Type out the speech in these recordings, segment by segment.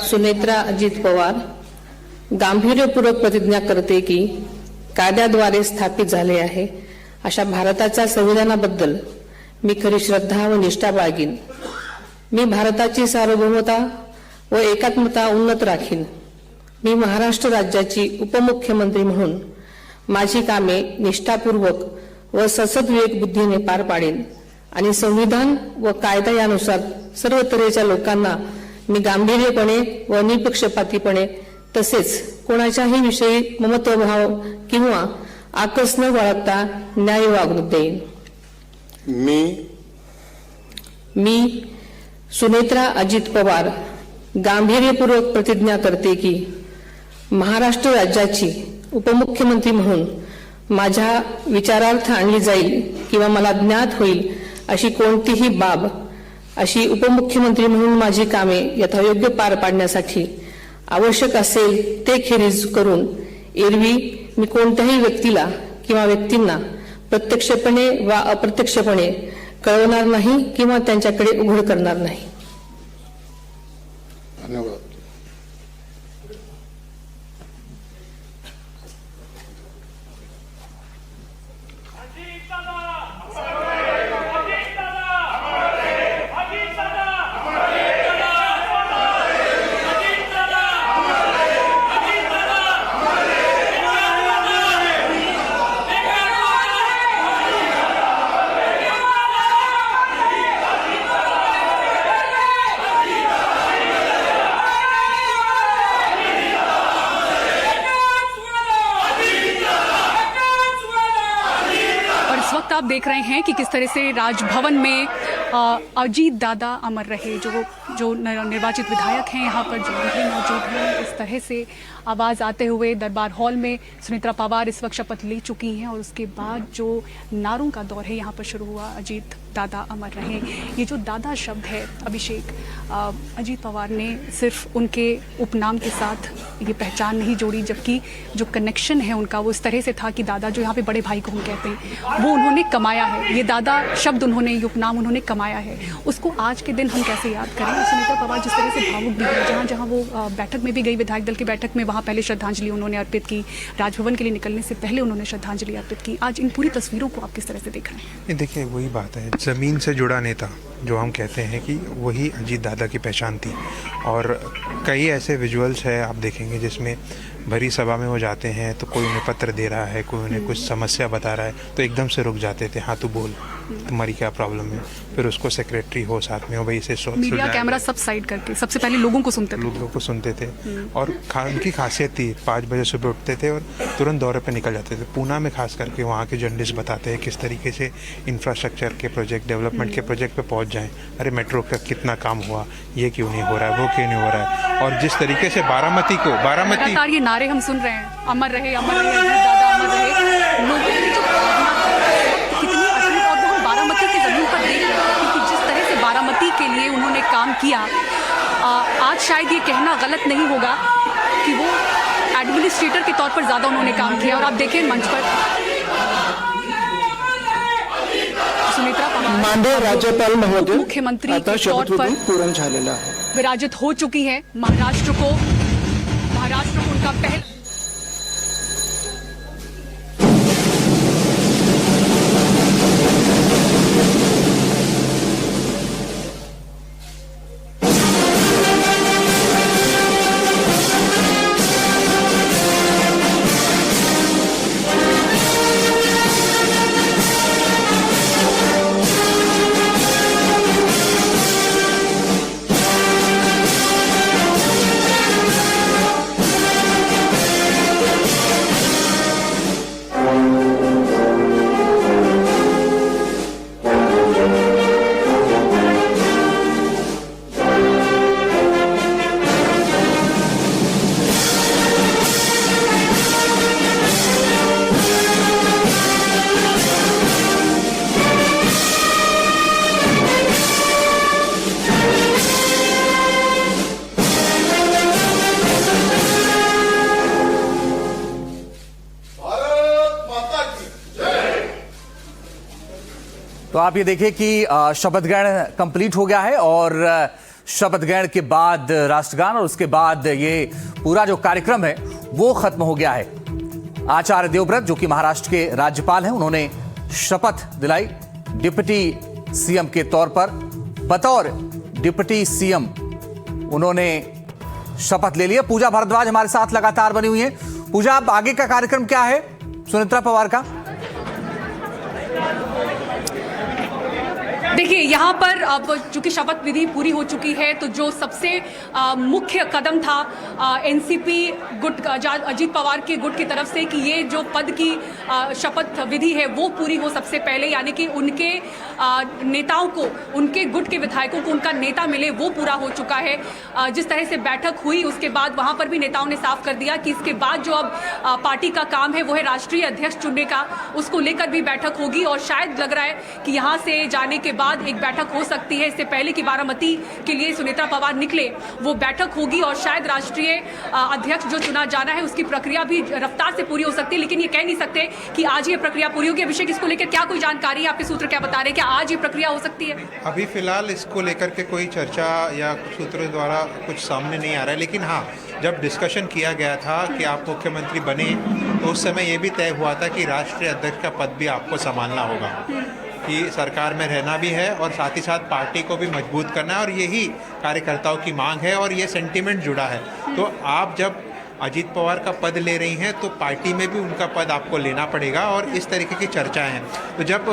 सुनेत्रा अजित पवार गांभीर्यपूर्वक प्रतिज्ञा करते की कायद्याद्वारे स्थापित झाले आहे अशा भारताच्या संविधानाबद्दल मी खरी श्रद्धा व निष्ठा बाळगीन। मी भारताची सार्वभौमता व एकात्मता उन्नत राखीन। मी महाराष्ट्र राज्याची उपमुख्यमंत्री म्हणून माझी कामे निष्ठापूर्वक व ससद्विवेक बुद्धीने पार पाडेन आणि संविधान व कायदा यानुसार सर्व तऱ्हेच्या लोकांना मी गांभीर्यपणे व निपक्षपातीपणे तसेच कोणाच्याही विषयी ममत्वभाव किंवा आकस न बाळगता न्याय वागणूक देईन। मी सुनेत्रा अजित पवार गांभीर्यपूर्वक प्रतिज्ञा करते की महाराष्ट्र राज्याची उपमुख्यमंत्री म्हणून माझ्या विचारार्थ आणली जाईल किंवा मला ज्ञात होईल अशी कोणतीही बाब अशी उपमुख्यमंत्री म्हणून माझी कामे यथायोग्य पार पाडण्यासाठी आवश्यक असेल ते खेरीज करून एरवी मी कोणत्याही व्यक्तीला किंवा व्यक्तींना प्रत्यक्षपणे वा अप्रत्यक्षपणे कळवणार नाही किंवा त्यांच्याकडे उघड करणार नाही। धन्यवाद। वक्त आप देख रहे हैं कि किस तरह से राजभवन में अजीत दादा अमर रहे, जो निर्वाचित विधायक हैं यहाँ पर जो भी मौजूद हैं, इस तरह से आवाज़ आते हुए दरबार हॉल में सुनेत्रा पवार इस वक्त शपथ ले चुकी हैं और उसके बाद जो नारों का दौर है यहाँ पर शुरू हुआ। अजीत दादा अमर रहे, ये जो दादा शब्द है अभिषेक, अजीत पवार ने सिर्फ उनके उपनाम के साथ ये पहचान नहीं जोड़ी, जबकि जो कनेक्शन है उनका वो इस तरह से था कि दादा जो यहाँ पे बड़े भाई को हम कहते हैं वो उन्होंने कमाया है। ये दादा शब्द उन्होंने, ये उपनाम उन्होंने कमाया है, उसको आज के दिन हम कैसे याद करें। सुनीता पवार जिस तरह से भावुक भी है, जहाँ जहाँ वो बैठक में भी गई, विधायक दल की बैठक में, वहाँ पहले श्रद्धांजलि उन्होंने अर्पित की, राजभवन के लिए निकलने से पहले उन्होंने श्रद्धांजलि अर्पित की। आज इन पूरी तस्वीरों को आप किस तरह से देख रहे हैं? देखिए, वही बात है, ज़मीन से जुड़ा नेता जो हम कहते हैं कि वही अजीत दादा की पहचान थी। और कई ऐसे विजुअल्स है आप देखेंगे जिसमें भरी सभा में वो जाते हैं तो कोई उन्हें पत्र दे रहा है, कोई उन्हें कुछ समस्या बता रहा है तो एकदम से रुक जाते थे, हाँ तू बोल, तुम्हारी क्या प्रॉब्लम है। फिर उसको सेक्रेटरी हो साथ में हो, भाई इसे मीडिया कैमरा सब साइड करके सबसे पहले लोगों को सुनते थे। और उनकी खासियत थी 5 बजे सुबह उठते थे और तुरंत दौरे पे निकल जाते थे। पूना में खास करके वहाँ के जर्नलिस्ट बताते हैं किस तरीके से इंफ्रास्ट्रक्चर के प्रोजेक्ट, डेवलपमेंट के प्रोजेक्ट पे पहुँच जाएं। अरे मेट्रो का कितना काम हुआ, ये क्यों नहीं हो रहा है, वो क्यों नहीं हो रहा है। और जिस तरीके से बारामती ये नारे हम सुन रहे हैं, अमर रहे अजीत दादा अमर रहे, लोगों की जो कितनी असली, और वो हम बारामती की जमीन पर देख रहे हैं कि जिस तरह से बारामती के लिए उन्होंने काम किया। आज शायद ये कहना गलत नहीं होगा कि वो एडमिनिस्ट्रेटर के तौर पर ज़्यादा उन्होंने काम किया। और आप देखें मंच पर सुनेत्रा पवार राज्यपाल महोदय मुख्यमंत्री के तौर पर पूर्ण झालेला आहे, विराजित हो चुकी है। महाराष्ट्र को उनका पहला तो आप ये देखिए कि शपथ ग्रहण कंप्लीट हो गया है और शपथ ग्रहण के बाद राष्ट्रगान और उसके बाद ये पूरा जो कार्यक्रम है वो खत्म हो गया है। आचार्य देवव्रत जो कि महाराष्ट्र के राज्यपाल हैं, उन्होंने शपथ दिलाई डिप्टी सीएम के तौर पर। बतौर डिप्टी सीएम उन्होंने शपथ ले लिया। पूजा भारद्वाज हमारे साथ लगातार बनी हुई है। पूजा, अब आगे का कार्यक्रम क्या है सुनेत्रा पवार का? देखिए, यहाँ पर अब चूंकि शपथ विधि पूरी हो चुकी है, तो जो सबसे मुख्य कदम था एनसीपी गुट अजीत पवार के गुट की तरफ से कि ये जो पद की शपथ विधि है वो पूरी हो सबसे पहले, यानी कि उनके नेताओं को, उनके गुट के विधायकों को उनका नेता मिले, वो पूरा हो चुका है। जिस तरह से बैठक हुई उसके बाद वहाँ पर भी नेताओं ने साफ कर दिया कि इसके बाद जो अब पार्टी का काम है वो है राष्ट्रीय अध्यक्ष चुनने का, उसको लेकर भी बैठक होगी। और शायद लग रहा है कि यहाँ से जाने के बाद एक बैठक हो सकती है। इससे पहले कि बारामती के लिए सुनेत्रा पवार निकले, वो बैठक होगी और शायद राष्ट्रीय अध्यक्ष जो चुना जाना है उसकी प्रक्रिया भी रफ्तार से पूरी हो सकती है। लेकिन ये कह नहीं सकते कि आज ये प्रक्रिया पूरी होगी। अभिषेक, इसको लेकर क्या कोई जानकारी, आपके सूत्र क्या बता रहे हैं, क्या आज ये प्रक्रिया हो सकती है? अभी फिलहाल इसको लेकर के कोई चर्चा या सूत्रों द्वारा कुछ सामने नहीं आ रहा है, लेकिन हाँ, जब डिस्कशन किया गया था कि आप मुख्यमंत्री बने तो उस समय ये भी तय हुआ था कि राष्ट्रीय अध्यक्ष का पद भी आपको संभालना होगा, कि सरकार में रहना भी है और साथ ही साथ पार्टी को भी मजबूत करना है, और यही कार्यकर्ताओं की मांग है और ये सेंटीमेंट जुड़ा है। तो आप जब अजीत पवार का पद ले रही हैं तो पार्टी में भी उनका पद आपको लेना पड़ेगा, और इस तरीके की चर्चाएं हैं। तो जब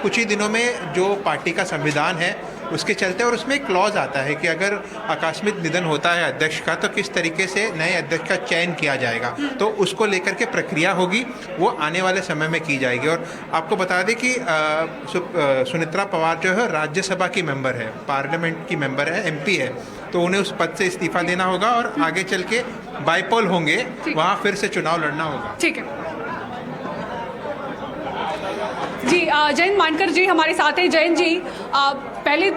कुछ ही दिनों में जो पार्टी का संविधान है उसके चलते, और उसमें एक क्लॉज आता है कि अगर आकस्मिक निधन होता है अध्यक्ष का तो किस तरीके से नए अध्यक्ष का चयन किया जाएगा, तो उसको लेकर के प्रक्रिया होगी, वो आने वाले समय में की जाएगी। और आपको बता दें कि सुनेत्रा पवार जो है राज्यसभा की मेंबर है, पार्लियामेंट की मेंबर है, एमपी है, तो उन्हें उस पद से इस्तीफा देना होगा और आगे चल के बाईपोल होंगे, वहाँ फिर से चुनाव लड़ना होगा। ठीक है जी। जयंत मानकर जी हमारे साथ हैं। जयंत जी, पहले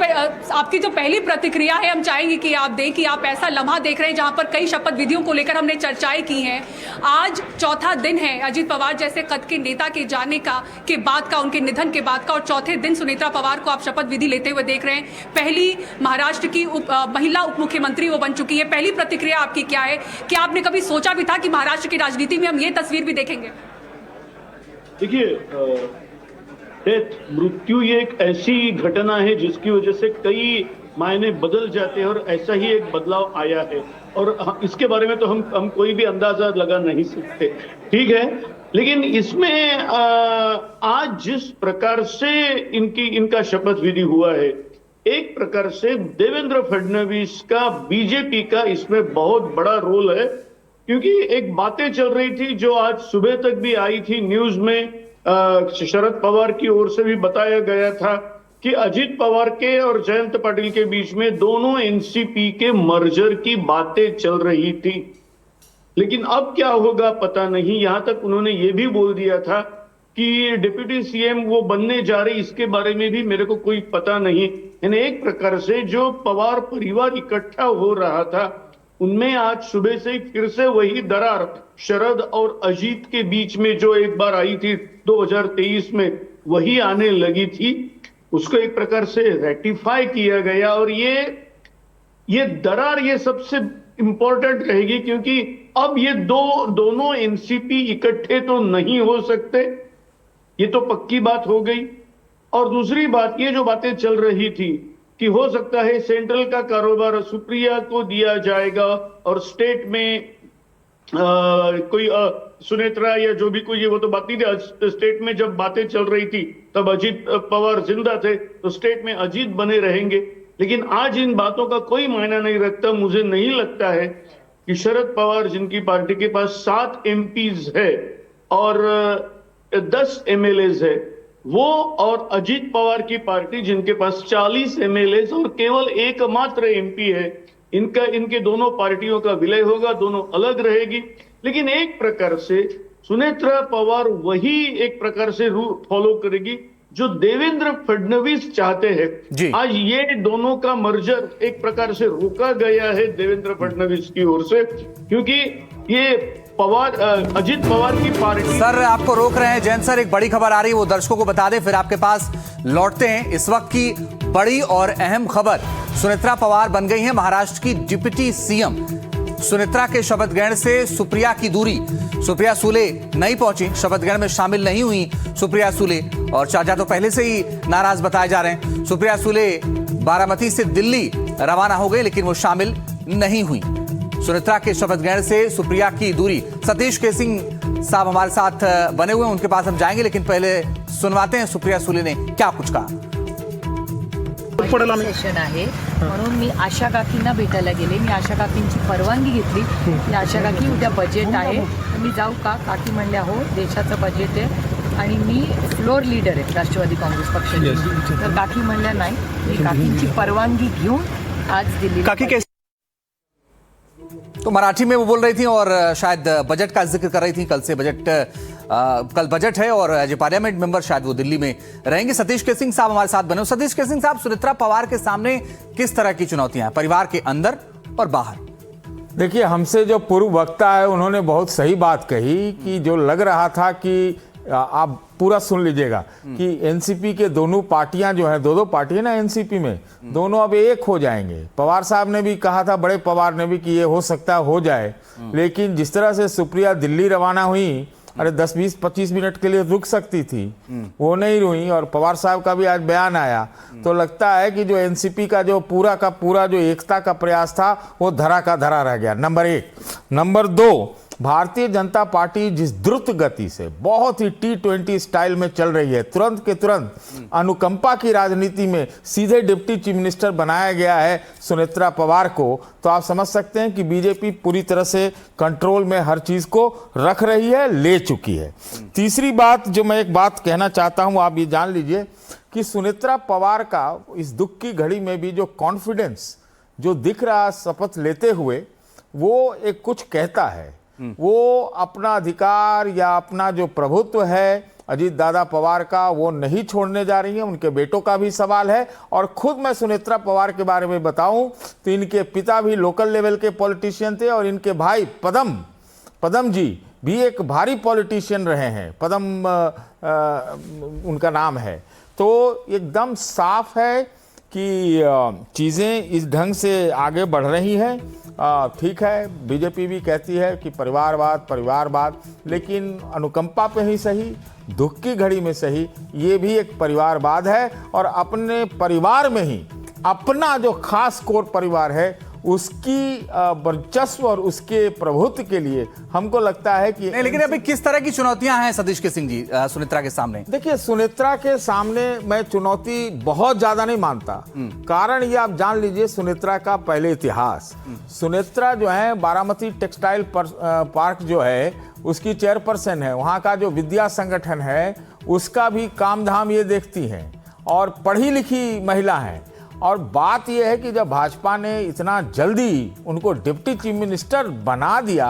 आपकी जो पहली प्रतिक्रिया है हम चाहेंगे कि आप दें कि आप ऐसा लम्हा देख रहे हैं जहां पर कई शपथ विधियों को लेकर हमने चर्चाएं की हैं। आज चौथा दिन है अजीत पवार जैसे कद के नेता के जाने का, के बाद का, उनके निधन के बाद का, और चौथे दिन सुनेत्रा पवार को आप शपथ विधि लेते हुए देख रहे हैं। पहली महाराष्ट्र की महिला उप मुख्यमंत्री वो बन चुकी है। पहली प्रतिक्रिया आपकी क्या है? क्या आपने कभी सोचा भी था कि महाराष्ट्र की राजनीति में हम ये तस्वीर भी देखेंगे? देखिए, मृत्यु ये एक ऐसी घटना है जिसकी वजह से कई मायने बदल जाते हैं, और ऐसा ही एक बदलाव आया है, और इसके बारे में तो हम कोई भी अंदाजा लगा नहीं सकते, ठीक है। लेकिन इसमें आज जिस प्रकार से इनका शपथ विधि हुआ है, एक प्रकार से देवेंद्र फडणवीस का, बीजेपी का इसमें बहुत बड़ा रोल है, क्योंकि एक बातें चल रही थी जो आज सुबह तक भी आई थी न्यूज में, शरद पवार की ओर से भी बताया गया था कि अजीत पवार के और जयंत पाटिल के बीच में दोनों एनसीपी के मर्जर की बातें चल रही थी। लेकिन अब क्या होगा पता नहीं। यहां तक उन्होंने ये भी बोल दिया था कि डिप्टी सीएम वो बनने जा रही, इसके बारे में भी मेरे को कोई पता नहीं। यानी एक प्रकार से जो पवार परिवार इकट्ठा हो रहा था उनमें आज सुबह से ही फिर से वही दरार शरद और अजीत के बीच में जो एक बार आई थी 2023 में, वही आने लगी थी। उसको एक प्रकार से रेटिफाई किया गया, और ये दरार ये सबसे इंपॉर्टेंट रहेगी, क्योंकि अब ये दोनों एनसीपी इकट्ठे तो नहीं हो सकते, ये तो पक्की बात हो गई। और दूसरी बात, ये जो बातें चल रही थी कि हो सकता है सेंट्रल का कारोबार सुप्रिया को दिया जाएगा और स्टेट में कोई सुनेत्रा या जो भी कोई, वो तो बात नहीं थी। स्टेट में जब बातें चल रही थी तब अजीत पवार जिंदा थे, तो स्टेट में अजीत बने रहेंगे। लेकिन आज इन बातों का कोई मायना नहीं रखता। मुझे नहीं लगता है कि शरद पवार, जिनकी पार्टी के पास 7 एमपीज है और 10 एमएलएज है, वो और अजीत पवार की पार्टी जिनके पास 40 एमएलएज और केवल एकमात्र एमपी है, इनके दोनों पार्टियों का विलय होगा, दोनों अलग रहेगी। लेकिन एक प्रकार से सुनेत्रा पवार वही एक प्रकार से रूट फॉलो करेगी जो देवेंद्र फडणवीस चाहते हैं। आज ये दोनों का मर्जर एक प्रकार से रोका गया है देवेंद्र फडणवीस की ओर से, क्योंकि ये अजित पवार की पार्टी। सर आपको रोक रहे हैं जयंत सर, एक बड़ी खबर आ रही है, वो दर्शकों को बता दें, फिर आपके पास लौटते हैं। इस वक्त की बड़ी और अहम खबर, सुनेत्रा पवार बन गई हैं महाराष्ट्र की डिप्टी सीएम। सुनेत्रा के शपथ ग्रहण से सुप्रिया की दूरी, सुप्रिया सुले नहीं पहुंची, शपथ ग्रहण में शामिल नहीं हुई सुप्रिया सुले, और चाचा तो पहले से ही नाराज बताए जा रहे हैं। सुप्रिया सुले बारामती से दिल्ली रवाना हो गई, लेकिन वो शामिल नहीं हुई। सुनेत्रा के शपथ ग्रहण से सुप्रिया की दूरी। सतीश केसिंग साहब हमारे साथ बने हुए हैं, उनके पास हम जाएंगे, लेकिन पहले सुनवाते हैं सुप्रिया सुले ने क्या कुछ कहा। सेशन आहे म्हणून मी आशा काकींना भेटायला गेले. मी आशा काकींची परवानगी घेतली की आशा काकी उद्या बजेट आहे, तर मी जाऊ का? काकी म्हणल्या हो, देशाचं बजेट आहे आणि मी फ्लोर लीडर आहे राष्ट्रवादी काँग्रेस पक्षाची. तर काकी म्हणल्या नाही, मी काकींची परवानगी घेऊन आज दिल्ली. तो मराठी में वो बोल रही थी और शायद बजट का जिक्र कर रही थी। कल से कल बजट है और एज ए पार्लियामेंट मेंबर शायद वो दिल्ली में रहेंगे। सतीश के सिंह साहब हमारे साथ बने। सतीश के सिंह साहब, सुनेत्रा पवार के सामने किस तरह की चुनौतियां हैं परिवार के अंदर और बाहर? देखिए, हमसे जो पूर्व वक्ता है उन्होंने बहुत सही बात कही कि जो लग रहा था कि आप पूरा सुन लीजिएगा कि एनसीपी के दोनों पार्टियां जो हैं, दो पार्टियां ना एनसीपी में, दोनों अब एक हो जाएंगे। पवार साहब ने भी कहा था, बड़े पवार ने भी, कि ये हो सकता है हो जाए, लेकिन जिस तरह से सुप्रिया दिल्ली रवाना हुई, अरे 10, 20, 25 मिनट के लिए रुक सकती थी, वो नहीं रुई। और पवार साहब का भी आज बयान आया, तो लगता है कि जो एनसीपी का जो पूरा का पूरा जो एकता का प्रयास था वो धरा का धरा रह गया। Number 1। Number 2, Bharatiya Janata party जिस द्रुत गति से बहुत ही T20 स्टाइल में चल रही है, तुरंत के तुरंत अनुकंपा की राजनीति में सीधे डिप्टी चीफ मिनिस्टर बनाया गया है सुनेत्रा पवार को, तो आप समझ सकते हैं कि बीजेपी पूरी तरह से कंट्रोल में हर चीज को रख रही है, ले चुकी है। तीसरी बात जो मैं एक बात कहना चाहता हूं, आप ये जान लीजिए कि सुनेत्रा पवार का इस दुख की घड़ी में भी जो कॉन्फिडेंस जो दिख रहा शपथ लेते हुए, वो एक कुछ कहता है। वो अपना अधिकार या अपना जो प्रभुत्व है अजीत दादा पवार का, वो नहीं छोड़ने जा रही है। उनके बेटों का भी सवाल है, और खुद मैं सुनेत्रा पवार के बारे में बताऊं तो इनके पिता भी लोकल लेवल के पॉलिटिशियन थे, और इनके भाई पदम जी भी एक भारी पॉलिटिशियन रहे हैं। पदम उनका नाम है। तो एकदम साफ है कि चीज़ें इस ढंग से आगे बढ़ रही हैं। ठीक है, बीजेपी भी कहती है कि परिवारवाद, लेकिन अनुकंपा पे ही सही, दुख की घड़ी में सही, ये भी एक परिवारवाद है। और अपने परिवार में ही अपना जो खास कोर परिवार है, उसकी वर्चस्व और उसके प्रभुत्व के लिए हमको लगता है कि नहीं, लेकिन अभी किस तरह की चुनौतियां हैं सतीश के सिंह जी सुनेत्रा के सामने? देखिए, सुनेत्रा के सामने मैं चुनौती बहुत ज्यादा नहीं मानता। कारण ये आप जान लीजिए, सुनेत्रा का पहले इतिहास। सुनेत्रा जो है बारामती टेक्सटाइल पार्क जो है उसकी चेयरपर्सन है। वहाँ का जो विद्या संगठन है उसका भी काम धाम ये देखती हैं, और पढ़ी लिखी महिला हैं। और बात यह है कि जब भाजपा ने इतना जल्दी उनको डिप्टी चीफ मिनिस्टर बना दिया,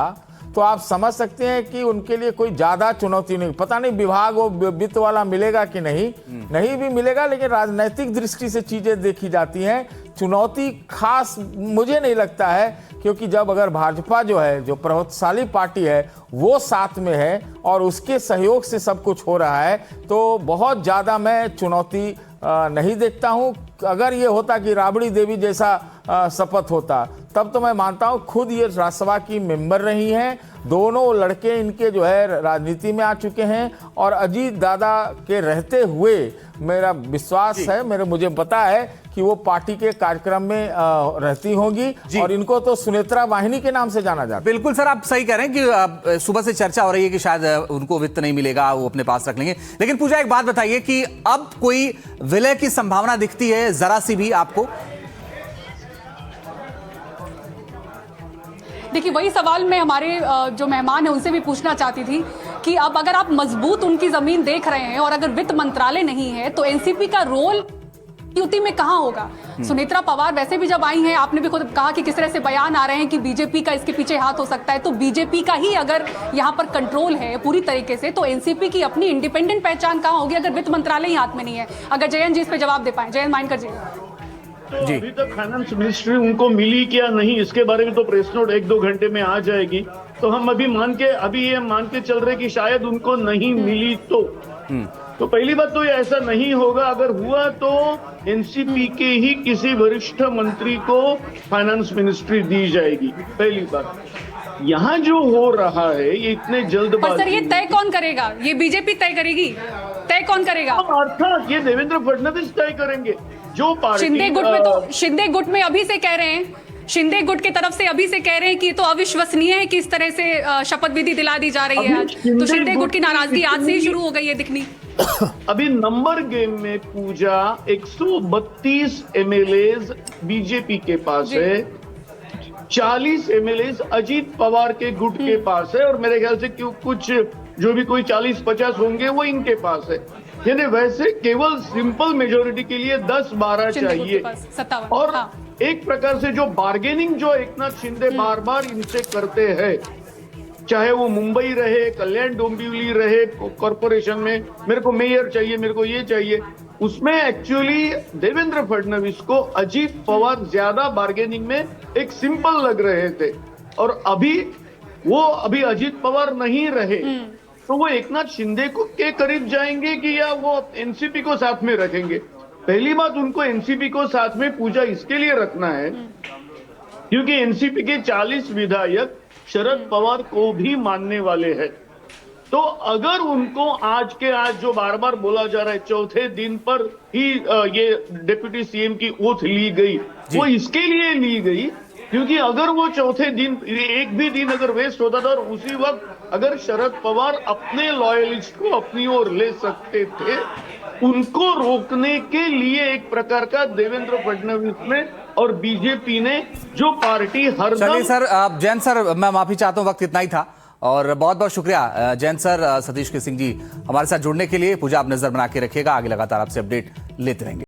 तो आप समझ सकते हैं कि उनके लिए कोई ज़्यादा चुनौती नहीं। पता नहीं विभाग वो वित्त वाला मिलेगा कि नहीं भी मिलेगा, लेकिन राजनीतिक दृष्टि से चीज़ें देखी जाती हैं। चुनौती खास मुझे नहीं लगता है, क्योंकि जब अगर भाजपा जो है, जो प्रभावशाली पार्टी है, वो साथ में है और उसके सहयोग से सब कुछ हो रहा है, तो बहुत ज़्यादा मैं चुनौती नहीं देखता हूं। अगर ये होता कि राबड़ी देवी जैसा शपथ होता, तब तो मैं मानता हूं खुद ये राज्यसभा की मेंबर रही हैं। दोनों लड़के इनके जो है राजनीति में आ चुके हैं, और अजीत दादा के रहते हुए मेरा विश्वास है, मुझे पता है कि वो पार्टी के कार्यक्रम में रहती होंगी, और इनको तो सुनेत्रा वाहिनी के नाम से जाना जाता है। बिल्कुल सर, आप सही कह रहे हैं कि सुबह से चर्चा हो रही है कि शायद उनको वित्त नहीं मिलेगा, वो अपने पास रख लेंगे। लेकिन पूजा, एक बात बताइए कि अब कोई विलय की संभावना दिखती है जरा सी भी आपको? देखिए, वही सवाल मैं हमारे जो मेहमान हैं उनसे भी पूछना चाहती थी कि अब अगर आप मजबूत उनकी जमीन देख रहे हैं, और अगर वित्त मंत्रालय नहीं है, तो एनसीपी का रोल युति में कहां होगा? सुनेत्रा पवार वैसे भी जब आई हैं, आपने भी खुद कहा कि किस तरह से बयान आ रहे हैं कि बीजेपी का इसके पीछे हाथ हो सकता है, तो बीजेपी का ही अगर यहां पर कंट्रोल है पूरी तरीके से, तो एनसीपी की अपनी इंडिपेंडेंट पहचान कहां होगी अगर वित्त मंत्रालय ही हाथ में नहीं है? अगर जयंत जी इस पे जवाब दे पाए। जयंत, माइंड कर तो जी। अभी तक फाइनेंस मिनिस्ट्री उनको मिली क्या नहीं, इसके बारे में तो प्रेस नोट 1-2 घंटे में आ जाएगी। तो हम अभी ये मान के चल रहे कि शायद उनको नहीं मिली तो पहली बात तो ये ऐसा नहीं होगा। अगर हुआ तो एनसीपी के ही किसी वरिष्ठ मंत्री को फाइनेंस मिनिस्ट्री दी जाएगी, पहली बात। यहाँ जो हो रहा है ये इतने पर जल्दबाजी। सर ये तय कौन करेगा? ये बीजेपी तय करेगी? तय कौन करेगा? अर्थात ये देवेंद्र फडणवीस तय करेंगे। जो पार्टी शिंदे गुट में अभी से कह रहे हैं, शिंदे गुट की तरफ से अभी से कह रहे हैं कि ये तो अविश्वसनीय है कि इस तरह से शपथ विधि दिला दी जा रही है आज। तो शिंदे गुट की नाराजगी आज से ही शुरू हो गई है दिखनी। अभी नंबर गेम में पूजा 132 एमएलए बीजेपी के पास है, 40 एमएलए अजीत पवार के गुट के पास है, और मेरे ख्याल से कुछ जो भी कोई 40-50 होंगे वो इनके पास है। यानी वैसे केवल सिंपल मेजोरिटी के लिए 10-12 चाहिए। 57 और हाँ। एक प्रकार से जो बार्गेनिंग जो एकनाथ शिंदे बार बार इनसे करते हैं, चाहे वो मुंबई रहे, कल्याण डोंबिवली रहे कॉरपोरेशन में, मेरे को मेयर चाहिए, मेरे को ये चाहिए, उसमें एक्चुअली देवेंद्र फडणवीस को अजीत पवार ज्यादा बार्गेनिंग में एक सिंपल लग रहे थे। और अभी अजीत पवार नहीं रहे तो वो एकनाथ शिंदे को के करीब जाएंगे कि या वो एनसीपी को साथ में रखेंगे। पहली बात, उनको एनसीपी को साथ में पूजा इसके लिए रखना है क्योंकि एनसीपी के 40 विधायक शरद पवार को भी मानने वाले हैं। तो अगर उनको आज जो बार बार बोला जा रहा है चौथे दिन पर ही ये डिप्टी सीएम की ओथ ली गई, वो इसके लिए ली गई क्योंकि अगर वो चौथे दिन एक भी दिन अगर वेस्ट होता था और उसी वक्त अगर शरद पवार अपने लॉयलिस्ट को अपनी ओर ले सकते थे, उनको रोकने के लिए एक प्रकार का देवेंद्र फडणवीस ने और बीजेपी ने जो पार्टी हरदम। चलिए सर, जैन सर मैं माफी चाहता हूं, वक्त इतना ही था और बहुत बहुत शुक्रिया जैन सर, सतीश के सिंह जी हमारे साथ जुड़ने के लिए। पूजा आप नजर बना के रखिएगा, आगे लगातार आपसे अपडेट लेते रहेंगे।